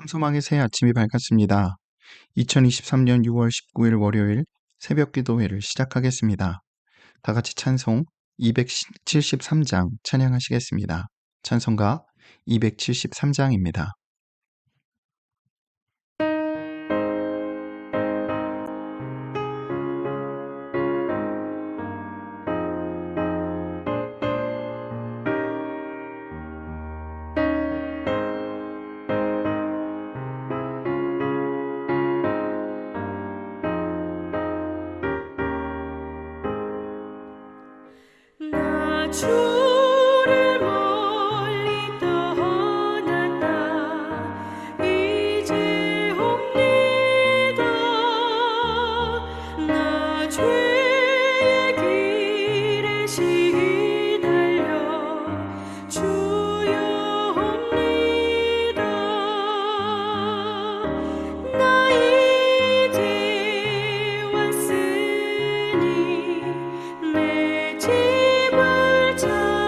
소망의 새 아침이 밝았습니다. 2023년 6월 19일 월요일 새벽 기도회를 시작하겠습니다. 다 같이 찬송 273장 찬양하시겠습니다. 찬송가 273장입니다. 주를 멀리 떠났다 이제 옵니다. 나 죄의 길에 시달려 주여 옵니다. 나 이제 왔으니 내 짐을 자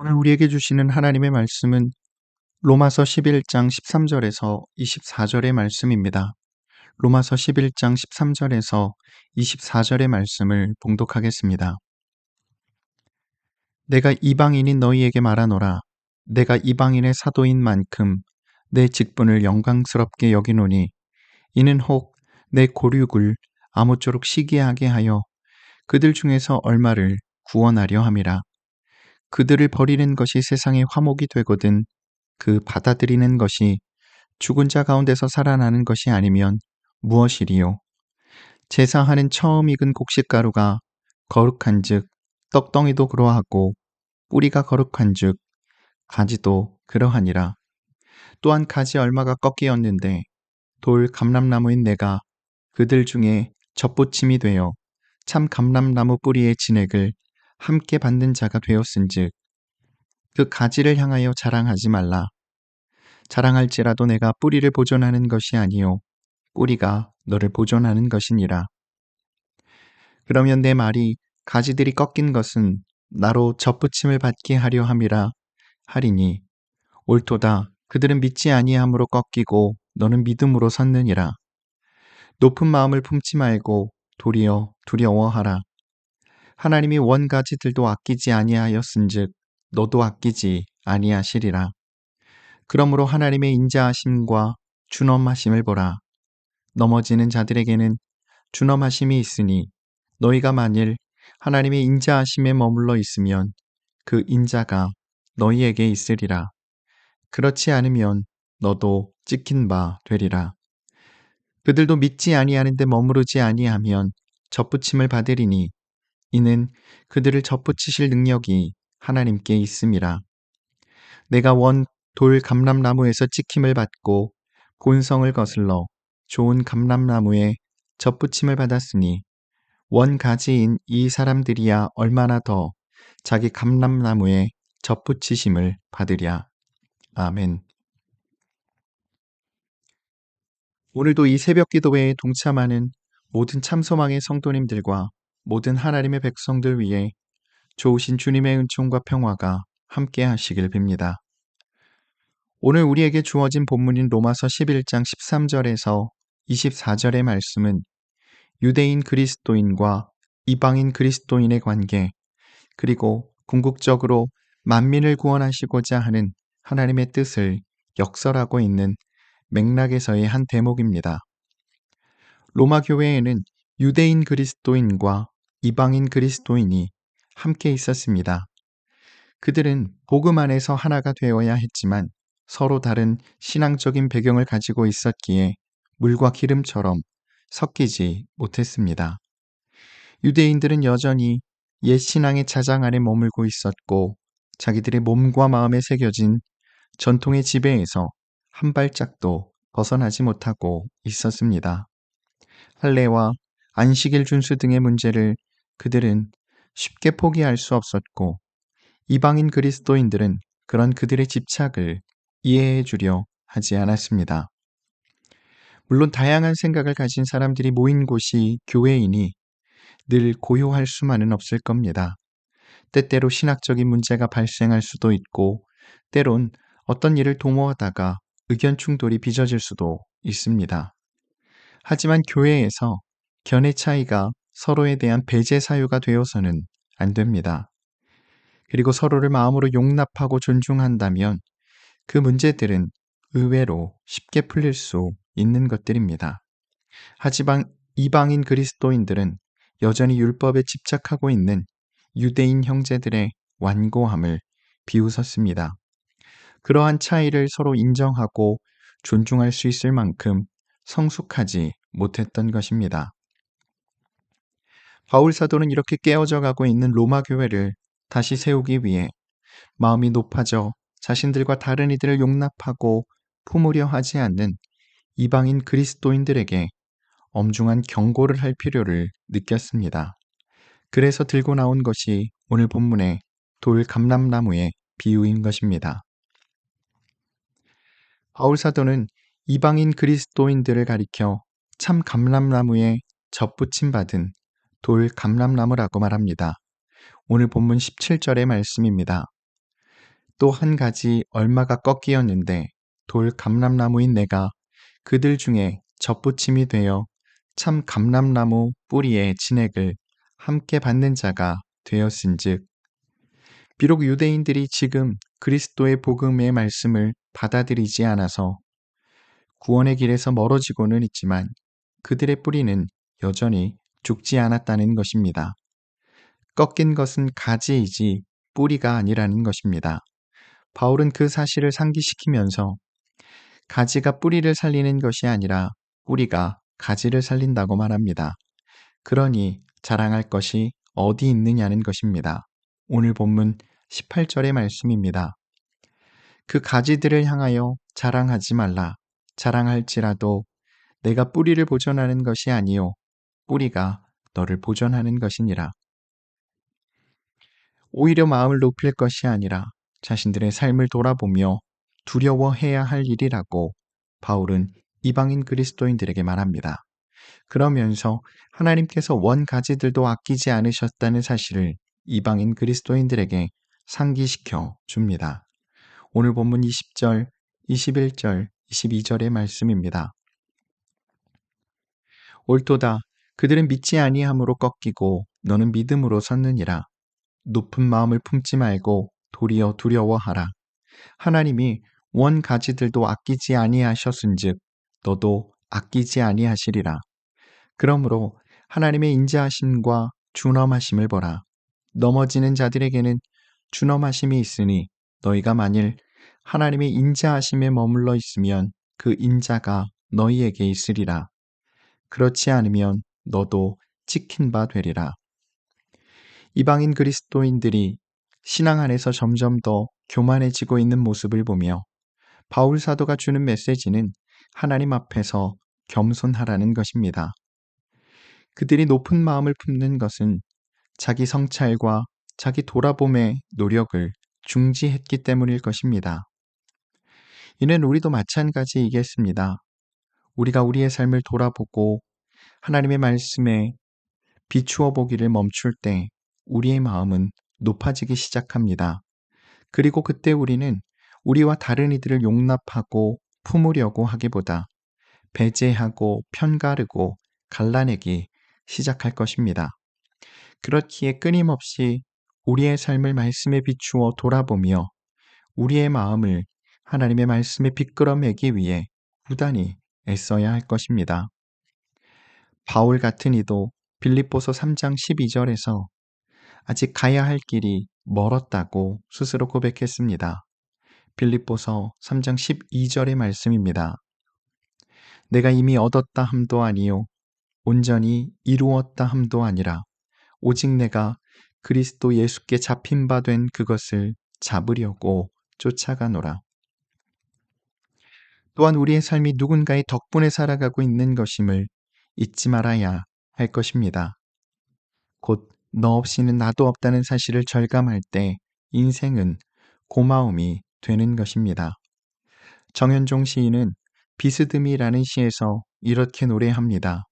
오늘 우리에게 주시는 하나님의 말씀은 로마서 11장 13절에서 24절의 말씀입니다. 로마서 11장 13절에서 24절의 말씀을 봉독하겠습니다. 내가 이방인인 너희에게 말하노라. 내가 이방인의 사도인 만큼 내 직분을 영광스럽게 여기노니 이는 혹 내 고륙을 아무쪼록 시기하게 하여 그들 중에서 얼마를 구원하려 함이라. 그들을 버리는 것이 세상의 화목이 되거든 그 받아들이는 것이 죽은 자 가운데서 살아나는 것이 아니면 무엇이리요? 제사하는 처음 익은 곡식가루가 거룩한즉 떡덩이도 그러하고 뿌리가 거룩한즉 가지도 그러하니라. 또한 가지 얼마가 꺾이었는데 돌 감람나무인 내가 그들 중에 젖보침이 되어 참 감람나무 뿌리의 진액을 함께 받는 자가 되었은즉 그 가지를 향하여 자랑하지 말라. 자랑할지라도 내가 뿌리를 보존하는 것이 아니요 뿌리가 너를 보존하는 것이니라. 그러면 내 말이 가지들이 꺾인 것은 나로 젖붙임을 받게 하려 함이라 하리니 옳도다. 그들은 믿지 아니함으로 꺾이고 너는 믿음으로 섰느니라. 높은 마음을 품지 말고 도리어 두려워하라. 하나님이 원가지들도 아끼지 아니하였은즉 너도 아끼지 아니하시리라. 그러므로 하나님의 인자하심과 준엄하심을 보라. 넘어지는 자들에게는 준엄하심이 있으니 너희가 만일 하나님의 인자하심에 머물러 있으면 그 인자가 너희에게 있으리라. 그렇지 않으면 너도 찍힌 바 되리라. 그들도 믿지 아니하는데 머무르지 아니하면 젖붙임을 받으리니 이는 그들을 젖붙이실 능력이 하나님께 있음이라. 내가 원 돌 감람나무에서 찍힘을 받고 본성을 거슬러 좋은 감람나무에 젖붙임을 받았으니 원 가지인 이 사람들이야 얼마나 더 자기 감람나무에 젖붙이심을 받으랴. 아멘. 오늘도 이 새벽 기도회에 동참하는 모든 참소망의 성도님들과 모든 하나님의 백성들 위해 좋으신 주님의 은총과 평화가 함께 하시길 빕니다. 오늘 우리에게 주어진 본문인 로마서 11장 13절에서 24절의 말씀은 유대인 그리스도인과 이방인 그리스도인의 관계, 그리고 궁극적으로 만민을 구원하시고자 하는 하나님의 뜻을 역설하고 있는 맥락에서의 한 대목입니다. 로마 교회에는 유대인 그리스도인과 이방인 그리스도인이 함께 있었습니다. 그들은 복음 안에서 하나가 되어야 했지만 서로 다른 신앙적인 배경을 가지고 있었기에 물과 기름처럼 섞이지 못했습니다. 유대인들은 여전히 옛 신앙의 자장 안에 머물고 있었고 자기들의 몸과 마음에 새겨진 전통의 지배에서 한 발짝도 벗어나지 못하고 있었습니다. 할례와 안식일 준수 등의 문제를 그들은 쉽게 포기할 수 없었고 이방인 그리스도인들은 그런 그들의 집착을 이해해 주려 하지 않았습니다. 물론 다양한 생각을 가진 사람들이 모인 곳이 교회이니 늘 고요할 수만은 없을 겁니다. 때때로 신학적인 문제가 발생할 수도 있고 때론 어떤 일을 도모하다가 의견 충돌이 빚어질 수도 있습니다. 하지만 교회에서 견해 차이가 서로에 대한 배제 사유가 되어서는 안 됩니다. 그리고 서로를 마음으로 용납하고 존중한다면 그 문제들은 의외로 쉽게 풀릴 수 있는 것들입니다. 하지만 이방인 그리스도인들은 여전히 율법에 집착하고 있는 유대인 형제들의 완고함을 비웃었습니다. 그러한 차이를 서로 인정하고 존중할 수 있을 만큼 성숙하지 못했던 것입니다. 바울 사도는 이렇게 깨어져 가고 있는 로마 교회를 다시 세우기 위해 마음이 높아져 자신들과 다른 이들을 용납하고 품으려 하지 않는 이방인 그리스도인들에게 엄중한 경고를 할 필요를 느꼈습니다. 그래서 들고 나온 것이 오늘 본문의 돌 감람나무의 비유인 것입니다. 바울 사도는 이방인 그리스도인들을 가리켜 참 감람나무에 젖붙임 받은 돌 감람나무라고 말합니다. 오늘 본문 17절의 말씀입니다. 또 한 가지 얼마가 꺾이었는데 돌 감람나무인 내가 그들 중에 접붙임이 되어 참 감람나무 뿌리의 진액을 함께 받는 자가 되었은즉 비록 유대인들이 지금 그리스도의 복음의 말씀을 받아들이지 않아서 구원의 길에서 멀어지고는 있지만 그들의 뿌리는 여전히 죽지 않았다는 것입니다. 꺾인 것은 가지이지 뿌리가 아니라는 것입니다. 바울은 그 사실을 상기시키면서 가지가 뿌리를 살리는 것이 아니라 뿌리가 가지를 살린다고 말합니다. 그러니 자랑할 것이 어디 있느냐는 것입니다. 오늘 본문 18절의 말씀입니다. 그 가지들을 향하여 자랑하지 말라. 자랑할지라도 내가 뿌리를 보존하는 것이 아니요 뿌리가 너를 보존하는 것이니라. 오히려 마음을 높일 것이 아니라 자신들의 삶을 돌아보며 두려워해야 할 일이라고 바울은 이방인 그리스도인들에게 말합니다. 그러면서 하나님께서 원가지들도 아끼지 않으셨다는 사실을 이방인 그리스도인들에게 상기시켜 줍니다. 오늘 본문 20절, 21절, 22절의 말씀입니다. 옳도다. 그들은 믿지 아니함으로 꺾이고 너는 믿음으로 섰느니라. 높은 마음을 품지 말고 도리어 두려워하라. 하나님이 원가지들도 아끼지 아니하셨은즉 너도 아끼지 아니하시리라. 그러므로 하나님의 인자하심과 준엄하심을 보라. 넘어지는 자들에게는 준엄하심이 있으니 너희가 만일 하나님의 인자하심에 머물러 있으면 그 인자가 너희에게 있으리라. 그렇지 않으면 너도 찍힌 바 되리라. 이방인 그리스도인들이 신앙 안에서 점점 더 교만해지고 있는 모습을 보며 바울 사도가 주는 메시지는 하나님 앞에서 겸손하라는 것입니다. 그들이 높은 마음을 품는 것은 자기 성찰과 자기 돌아봄의 노력을 중지했기 때문일 것입니다. 이는 우리도 마찬가지이겠습니다. 우리가 우리의 삶을 돌아보고 하나님의 말씀에 비추어 보기를 멈출 때 우리의 마음은 높아지기 시작합니다. 그리고 그때 우리는 우리와 다른 이들을 용납하고 품으려고 하기보다 배제하고 편가르고 갈라내기 시작할 것입니다. 그렇기에 끊임없이 우리의 삶을 말씀에 비추어 돌아보며 우리의 마음을 하나님의 말씀에 비끌어매기 위해 부단히 애써야 할 것입니다. 바울 같은 이도 빌립보서 3장 12절에서 아직 가야 할 길이 멀었다고 스스로 고백했습니다. 빌립보서 3장 12절의 말씀입니다. 내가 이미 얻었다 함도 아니요 온전히 이루었다 함도 아니라 오직 내가 그리스도 예수께 잡힌 바 된 그것을 잡으려고 쫓아가노라. 또한 우리의 삶이 누군가의 덕분에 살아가고 있는 것임을 잊지 말아야 할 것입니다. 곧 너 없이는 나도 없다는 사실을 절감할 때 인생은 고마움이 되는 것입니다. 정현종 시인은 비스듬히라는 시에서 이렇게 노래합니다.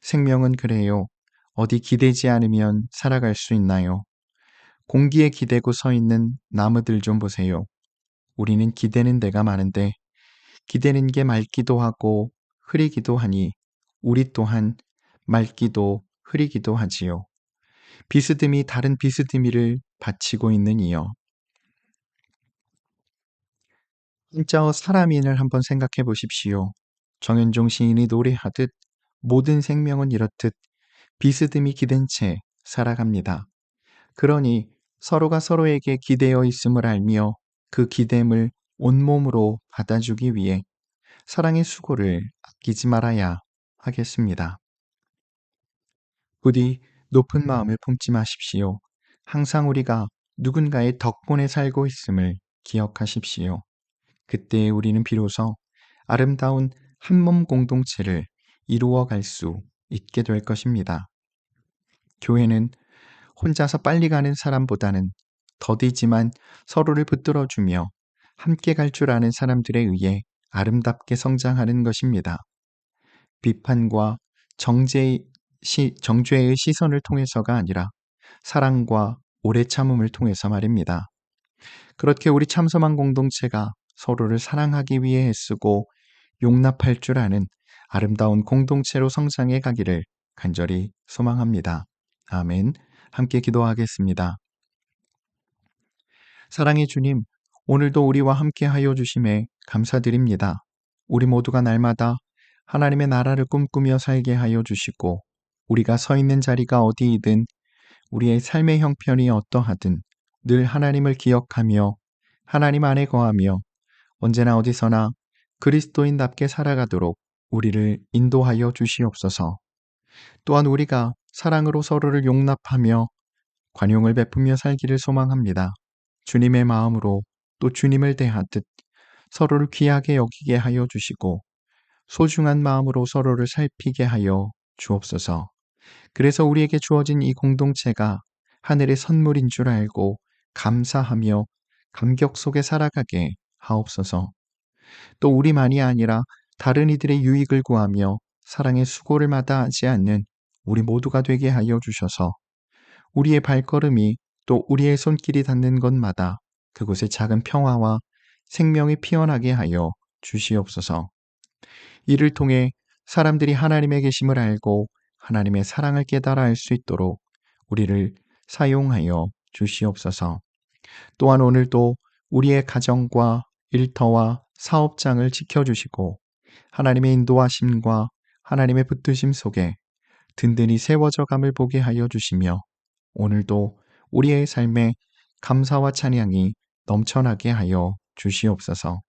생명은 그래요. 어디 기대지 않으면 살아갈 수 있나요? 공기에 기대고 서 있는 나무들 좀 보세요. 우리는 기대는 데가 많은데 기대는 게 맑기도 하고 흐리기도 하니 우리 또한 맑기도 흐리기도 하지요. 비스듬히 다른 비스듬히를 바치고 있는 이여. 진짜 사람인을 한번 생각해 보십시오. 정현종 시인이 노래하듯 모든 생명은 이렇듯 비스듬히 기댄 채 살아갑니다. 그러니 서로가 서로에게 기대어 있음을 알며 그 기댐을 온몸으로 받아주기 위해 사랑의 수고를 아끼지 말아야 하겠습니다. 부디 높은 마음을 품지 마십시오. 항상 우리가 누군가의 덕분에 살고 있음을 기억하십시오. 그때 우리는 비로소 아름다운 한몸 공동체를 이루어 갈 수 있게 될 것입니다. 교회는 혼자서 빨리 가는 사람보다는 더디지만 서로를 붙들어주며 함께 갈 줄 아는 사람들에 의해 아름답게 성장하는 것입니다. 비판과 정죄의 시선을 통해서가 아니라 사랑과 오래 참음을 통해서 말입니다. 그렇게 우리 참섬한 공동체가 서로를 사랑하기 위해 애쓰고 용납할 줄 아는 아름다운 공동체로 성장해 가기를 간절히 소망합니다. 아멘. 함께 기도하겠습니다. 사랑의 주님, 오늘도 우리와 함께 하여 주심에 감사드립니다. 우리 모두가 날마다 하나님의 나라를 꿈꾸며 살게 하여 주시고, 우리가 서 있는 자리가 어디이든 우리의 삶의 형편이 어떠하든 늘 하나님을 기억하며 하나님 안에 거하며 언제나 어디서나 그리스도인답게 살아가도록 우리를 인도하여 주시옵소서. 또한 우리가 사랑으로 서로를 용납하며 관용을 베푸며 살기를 소망합니다. 주님의 마음으로 또 주님을 대하듯 서로를 귀하게 여기게 하여 주시고 소중한 마음으로 서로를 살피게 하여 주옵소서. 그래서 우리에게 주어진 이 공동체가 하늘의 선물인 줄 알고 감사하며 감격 속에 살아가게 하옵소서. 또 우리만이 아니라 다른 이들의 유익을 구하며 사랑의 수고를 마다하지 않는 우리 모두가 되게 하여 주셔서 우리의 발걸음이 또 우리의 손길이 닿는 곳마다 그곳에 작은 평화와 생명이 피어나게 하여 주시옵소서. 이를 통해 사람들이 하나님의 계심을 알고 하나님의 사랑을 깨달아 알 수 있도록 우리를 사용하여 주시옵소서. 또한 오늘도 우리의 가정과 일터와 사업장을 지켜주시고 하나님의 인도하심과 하나님의 붙드심 속에 든든히 세워져 감을 보게 하여 주시며 오늘도 우리의 삶에 감사와 찬양이 넘쳐나게 하여 주시옵소서.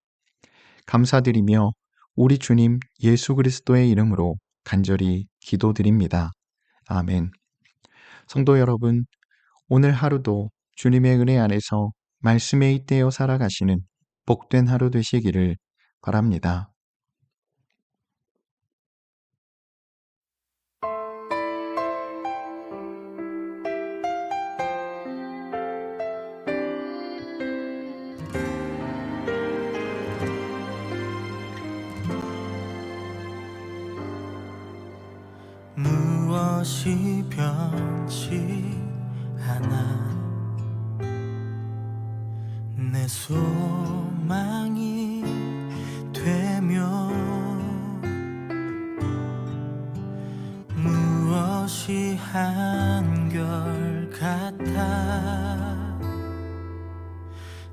감사드리며 우리 주님 예수 그리스도의 이름으로 간절히 기도드립니다. 아멘. 성도 여러분, 오늘 하루도 주님의 은혜 안에서 말씀에 잇대어 살아가시는 복된 하루 되시기를 바랍니다. 무엇이 변치 않아 내 소망이 되며 무엇이 한결같아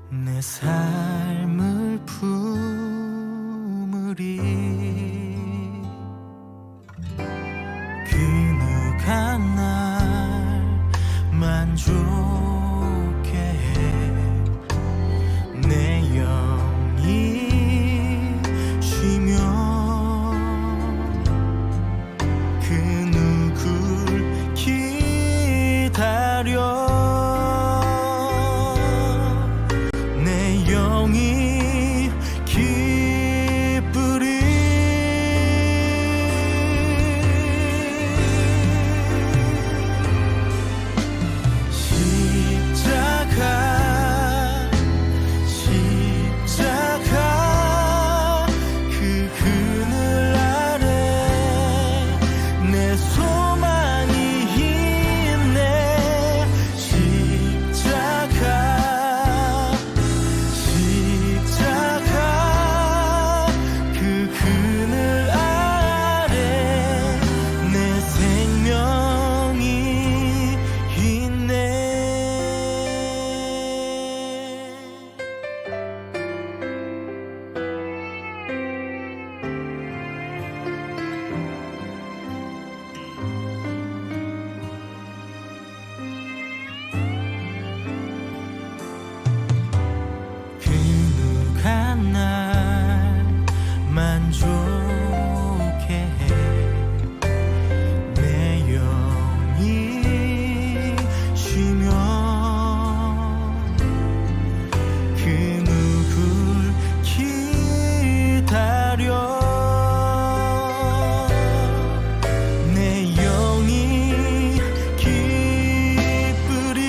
내 삶을 품으리 그 누가 날 만족해 해 내 영이 쉬며 그 누굴 기다려 내 영이 기쁘리 십자가 그 그늘 아래 내 소망이 있네 십자가 그 그늘 아래 내 생명이 있네 그 누가 날 만족해 해 내 영이 쉬며 그 누굴 기다려 내 영이 기쁘리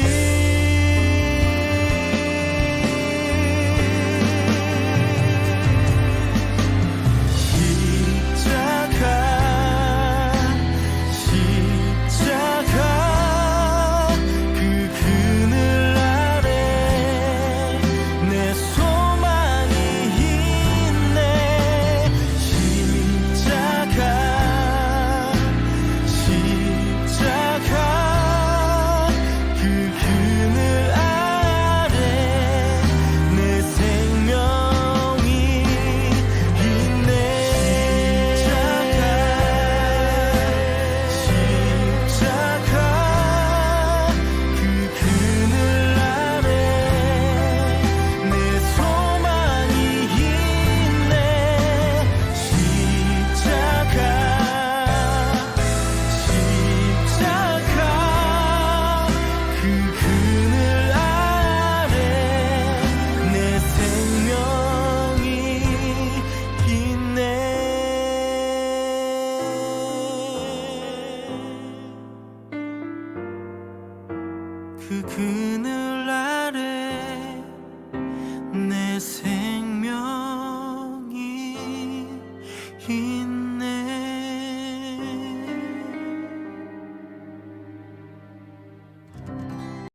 그 그늘